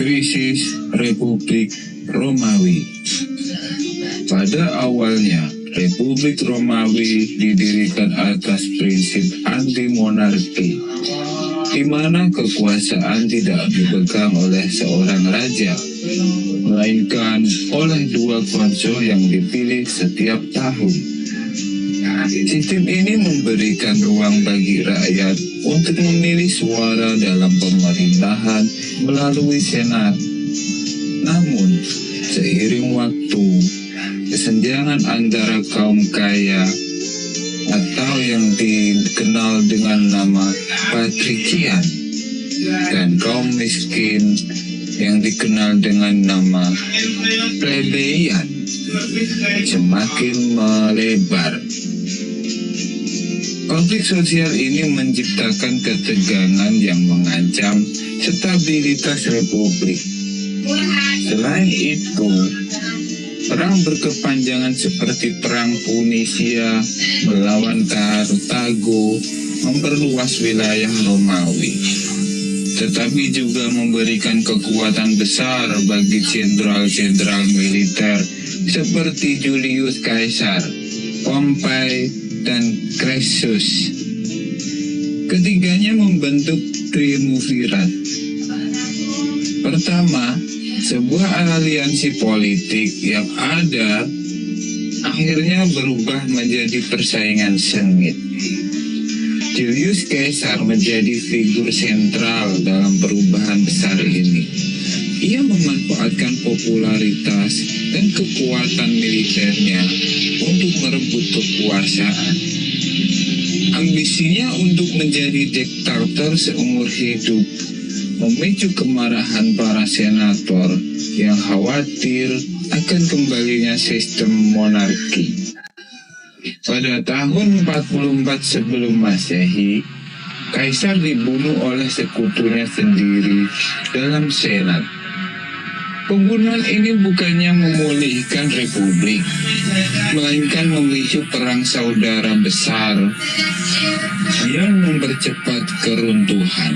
Krisis Republik Romawi. Pada awalnya, Republik Romawi didirikan atas prinsip anti-monarki, di mana kekuasaan tidak dipegang oleh seorang raja, melainkan oleh dua konsul yang dipilih setiap tahun. Sistem ini memberikan ruang bagi rakyat untuk memilih suara dalam pemerintahan melalui senat. Namun, seiring waktu, kesenjangan antara kaum kaya atau yang dikenal dengan nama patrician dan kaum miskin yang dikenal dengan nama plebeian semakin melebar. Konflik sosial ini menciptakan ketegangan yang mengancam stabilitas republik. Selain itu, perang berkepanjangan seperti Perang Punisia melawan Kartago memperluas wilayah Romawi, tetapi juga memberikan kekuatan besar bagi jenderal-jenderal militer seperti Julius Caesar, Pompei, dan Crassus. Ketiganya membentuk triumvirat. Pertama, sebuah aliansi politik yang ada akhirnya berubah menjadi persaingan sengit. Julius Caesar menjadi figur sentral dalam perubahan besar ini. Ia memanfaatkan popularitas dan kekuatan militernya untuk merebut kekuasaan. Ambisinya untuk menjadi diktator seumur hidup memicu kemarahan para senator yang khawatir akan kembalinya sistem monarki. Pada tahun 44 sebelum Masehi, Kaisar dibunuh oleh sekutunya sendiri dalam senat. Pembunuhan ini bukannya memulihkan republik, melainkan memicu perang saudara besar yang mempercepat keruntuhan.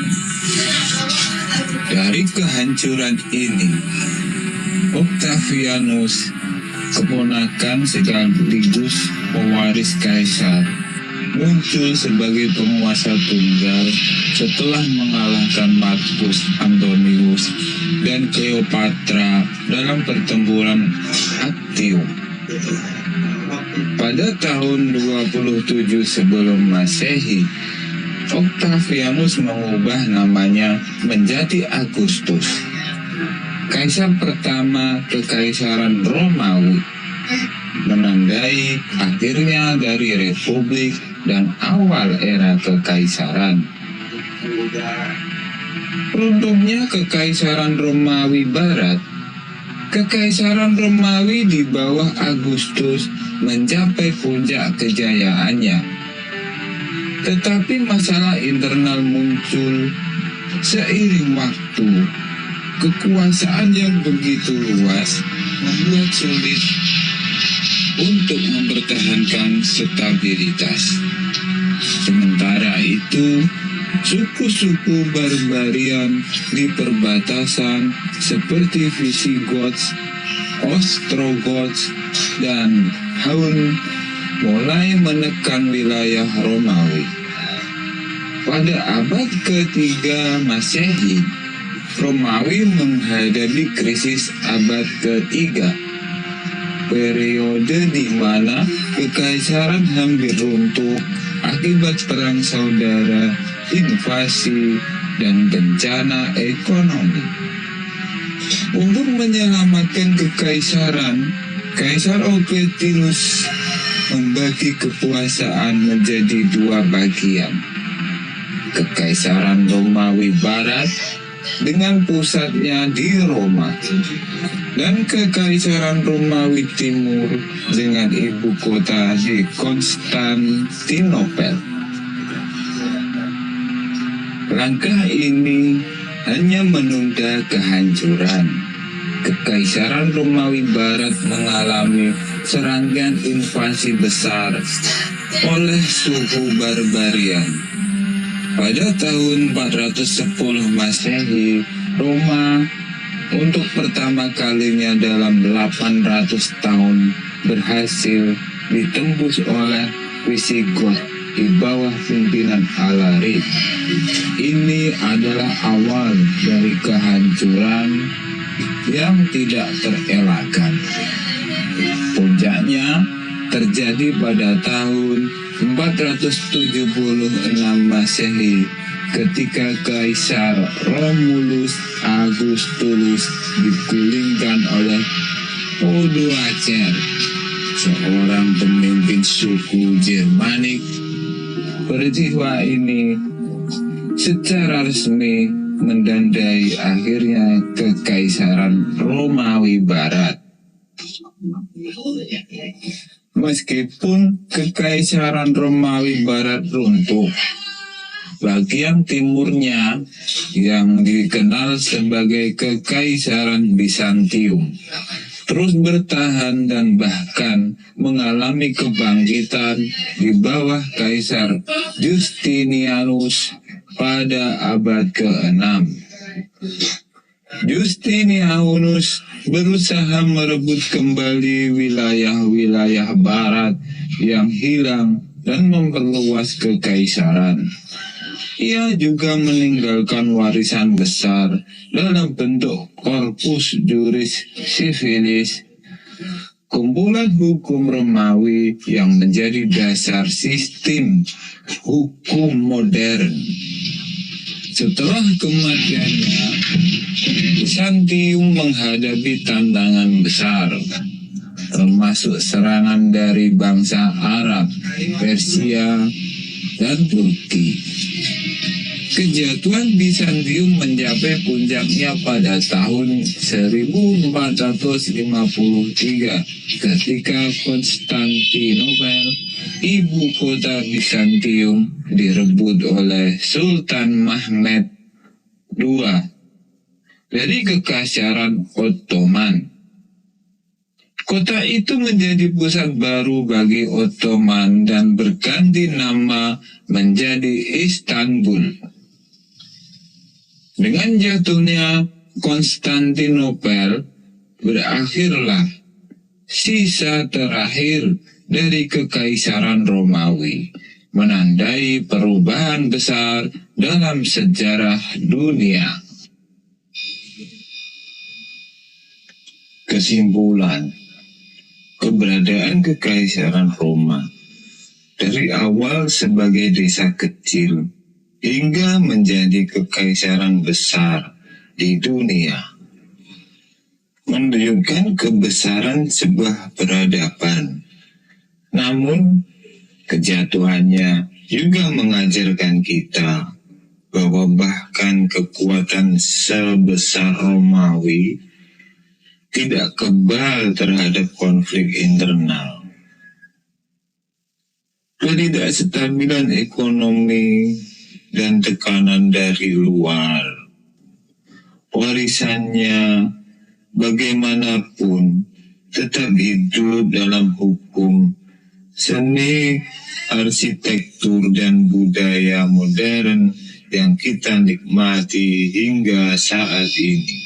Dari kehancuran ini, Octavianus, keponakan sekaligus pewaris Kaisar, muncul sebagai penguasa tunggal setelah mengalahkan Marcus Antonius dan Cleopatra dalam pertempuran Actium. Pada tahun 27 sebelum Masehi, Octavianus mengubah namanya menjadi Agustus, Kaisar pertama Kekaisaran Romawi, menandai akhirnya dari republik dan awal era kekaisaran. Runtuhnya Kekaisaran Romawi Barat, Kekaisaran Romawi di bawah Agustus mencapai puncak kejayaannya. Tetapi masalah internal muncul seiring waktu. Kekuasaan yang begitu luas membuat sulit untuk mempertahankan stabilitas. Sementara itu, suku-suku barbarian di perbatasan seperti Visigoths, Ostrogoths, dan Hun mulai menekan wilayah Romawi. Pada abad ketiga Masehi, Romawi menghadapi krisis abad ketiga, periode di mana kekaisaran hampir runtuh akibat perang saudara, invasi, dan bencana ekonomi. Untuk menyelamatkan kekaisaran, Kaisar Augustinus membagi kekuasaan menjadi dua bagian: Kekaisaran Romawi Barat dengan pusatnya di Roma, dan Kekaisaran Romawi Timur dengan ibu kota di Konstantinopel. Langkah ini hanya menunda kehancuran. Kekaisaran Romawi Barat mengalami serangkaian invasi besar oleh suku barbarian. Pada tahun 410 Masehi, Roma untuk pertama kalinya dalam 800 tahun berhasil ditembus oleh Visigoth di bawah pimpinan Alaric. Ini adalah awal dari kehancuran yang tidak terelakkan. Puncaknya terjadi pada tahun 476 Masehi ketika Kaisar Romulus Augustulus digulingkan oleh Odoacer, seorang pemimpin suku Germanik. Peristiwa ini secara resmi menandai akhirnya Kekaisaran Romawi Barat. Meskipun Kekaisaran Romawi Barat runtuh, bagian timurnya yang dikenal sebagai Kekaisaran Bizantium terus bertahan dan bahkan mengalami kebangkitan di bawah Kaisar Justinianus pada abad ke-6. Justinianus berusaha merebut kembali wilayah-wilayah barat yang hilang dan memperluas kekaisaran. Ia juga meninggalkan warisan besar dalam bentuk Corpus Juris Civilis, kumpulan hukum Romawi yang menjadi dasar sistem hukum modern. Setelah kematiannya, Bizantium menghadapi tantangan besar, termasuk serangan dari bangsa Arab, Persia, dan Turki. Kejatuhan Bizantium mencapai puncaknya pada tahun 1453 ketika Konstantinopel, ibu kota Bizantium, direbut oleh Sultan Mehmed II dari Kekaisaran Ottoman. Kota itu menjadi pusat baru bagi Ottoman dan berganti nama menjadi Istanbul. Dengan jatuhnya Konstantinopel, berakhirlah sisa terakhir dari Kekaisaran Romawi, menandai perubahan besar dalam sejarah dunia. Kesimpulan, keberadaan Kekaisaran Roma dari awal sebagai desa kecil hingga menjadi kekaisaran besar di dunia menunjukkan kebesaran sebuah peradaban. Namun, kejatuhannya juga mengajarkan kita bahwa bahkan kekuatan sebesar Romawi tidak kebal terhadap konflik internal. Ketidakstabilan ekonomi dan tekanan dari luar, warisannya bagaimanapun tetap hidup dalam hukum, seni, arsitektur, dan budaya modern yang kita nikmati hingga saat ini.